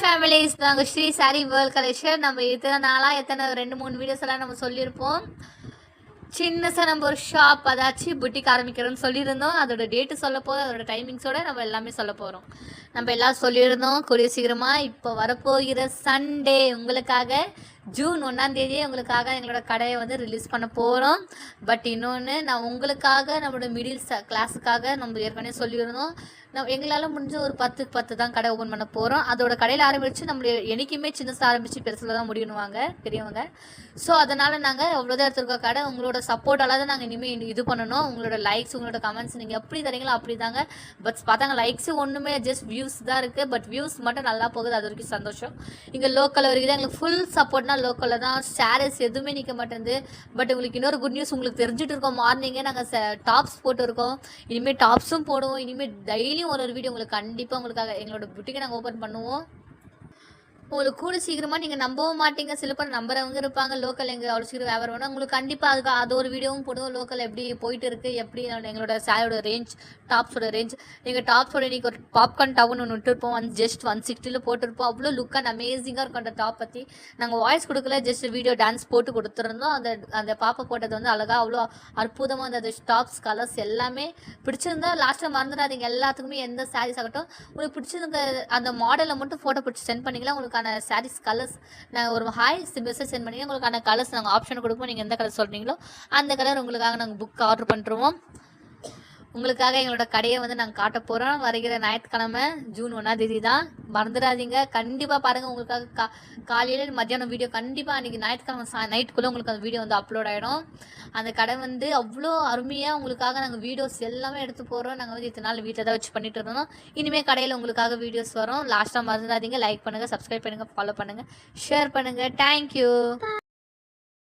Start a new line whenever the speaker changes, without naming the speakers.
Families நாங்கள் Sri sorry world collection. நம்ம இத்தனை நாளாக எத்தனை 2-3 வீடியோஸ் எல்லாம் நம்ம சொல்லியிருப்போம். சின்னசாக நம்ம ஒரு ஷாப் அதாச்சும் புட்டிக் ஆரம்பிக்கிறோன்னு சொல்லியிருந்தோம். அதோட டேட்டு சொல்ல போதும், அதோட டைமிங்ஸோட நம்ம எல்லாமே சொல்ல போகிறோம். நம்ம எல்லாம் சொல்லியிருந்தோம் கூடிய சீக்கிரமாக இப்போ வரப்போகிற சண்டே உங்களுக்காக ஜூன் 1ஆம் தேதியே உங்களுக்காக எங்களோட கடையை வந்து ரிலீஸ் பண்ண போகிறோம். பட் இன்னொன்று நான் உங்களுக்காக நம்மளோட மிடில் கிளாஸுக்காக நம்ம ஏற்கனவே சொல்லியிருந்தோம். எங்களால் முடிஞ்ச ஒரு 10 தான் கடை ஓப்பன் பண்ண போகிறோம். அதோட கடையில் ஆரம்பித்து நம்மளை என்றைக்குமே சின்னதாக ஆரம்பித்து பெருசில் தான் முடியணுவாங்க பெரியவங்க. ஸோ அதனால் நாங்கள் அவ்வளோதான் எடுத்துருக்கோம் கடை. உங்களோட சப்போர்ட்டால் தான் நாங்கள் இனிமேல் இது பண்ணணும். உங்களோட லைக்ஸ் உங்களோட கமெண்ட்ஸ் நீங்கள் எப்படி தரீங்களோ அப்படி தாங்க. பட் பார்த்தாங்க லைக்ஸு ஒன்றுமே ஜஸ்ட் வியூஸ் தான் இருக்குது. பட் வியூஸ் மட்டும் நல்லா போகுது, அது வரைக்கும் சந்தோஷம். இங்கே லோக்கலில் வரைக்கும் எங்களுக்கு ஃபுல் சப்போர்ட்னா லோக்கலில் தான். ஷேரஸ் எதுவுமே நிற்க மாட்டேங்குது. பட் உங்களுக்கு இன்னொரு குட் நியூஸ் உங்களுக்கு தெரிஞ்சுட்டு இருக்கோம். மார்னிங்கே நாங்கள் டாப்ஸ் போட்டுருக்கோம். இனிமேல் டாப்ஸும் போடுவோம். இனிமேல் டெய்லி ஒரு வீடியோ உங்களுக்கு கண்டிப்பாக உங்களுக்காக எங்களோட புட்டிக்கை நாங்கள் ஓப்பன் பண்ணுவோம். உங்களுக்கு கூட சீக்கிரமாக நீங்கள் நம்பவும் மாட்டீங்க. சில பேர் நம்புறவங்க இருப்பாங்க லோக்கல் எங்கே அவ்வளோ சீக்கிரம் வியாபாரம் வேணும். உங்களுக்கு கண்டிப்பாக அது ஒரு வீடியோவும் போடுவோம். லோக்கல் எப்படி போயிட்டு இருக்குது, எப்படி எங்களோட சாரியோட ரேஞ்ச், டாப்ஸோட ரேஞ்ச். எங்கள் டாப்ஸோட இன்றைக்கி ஒரு பாப்கார்ன் டவுன் ஒன்று விட்டுருப்போம். ஜஸ்ட் 160 போட்டிருப்போம். அவ்வளோ லுக் அண்ட் அமேசிங்காக இருக்கும் அந்த டாப் பற்றி. நாங்கள் வாய்ஸ் கொடுக்கல, ஜஸ்ட் வீடியோ டான்ஸ் போட்டு கொடுத்துருந்தோம். அந்த பாப்பா போட்டது வந்து அழகாக அவ்வளோ அற்புதமாக அந்த டாப்ஸ் கலர்ஸ் எல்லாமே பிடிச்சிருந்தா லாஸ்ட்டில் மறந்துடாதீங்க. எல்லாத்துக்குமே எந்த சாரீஸ் ஆகட்டும் உங்களுக்கு பிடிச்சிருந்த அந்த மாடலை மட்டும் ஃபோட்டோ பிடிச்சி சென்ட் பண்ணிக்கலாம். உங்களுக்கு சாரீஸ் கலர்ஸ் நாங்கள் ஒரு ஹாய் மெசேஜ் சென்ட் பண்ணி உங்களுக்கான கலர்ஸ் நாங்கள் ஆப்ஷன் கொடுப்போம். நீங்கள் எந்த கலர் சொல்கிறீங்களோ அந்த கலர் உங்களுக்காக நாங்கள் புக் ஆர்டர் பண்ணுறோம். உங்களுக்காக எங்களோட கடையை வந்து நாங்கள் காட்ட போகிறோம். வருகிற ஞாயிற்றுக்கிழமை ஜூன் 1ஆம் தேதி தான். மறந்துடாதீங்க, கண்டிப்பாக பாருங்கள். உங்களுக்காக காலையில் மத்தியானம் வீடியோ கண்டிப்பாக அன்றைக்கி ஞாயிற்றுக்கிழமை நைட்டுக்குள்ளே உங்களுக்கு அந்த வீடியோ வந்து அப்லோட் ஆகிடும். அந்த கடை வந்து அவ்வளோ அருமையாக உங்களுக்காக நாங்கள் வீடியோஸ் எல்லாமே எடுத்து போகிறோம். நாங்கள் வந்து இத்தனை நாள் வீட்டில் தான் வச்சு பண்ணிட்டு இருந்தோம். இனிமேல் கடையில் உங்களுக்காக வீடியோஸ் வரும். லாஸ்ட்டாக மறந்துடாதீங்க, லைக் பண்ணுங்கள், சப்ஸ்கிரைப் பண்ணுங்கள், ஃபாலோ பண்ணுங்கள், ஷேர் பண்ணுங்கள். தேங்க்யூ.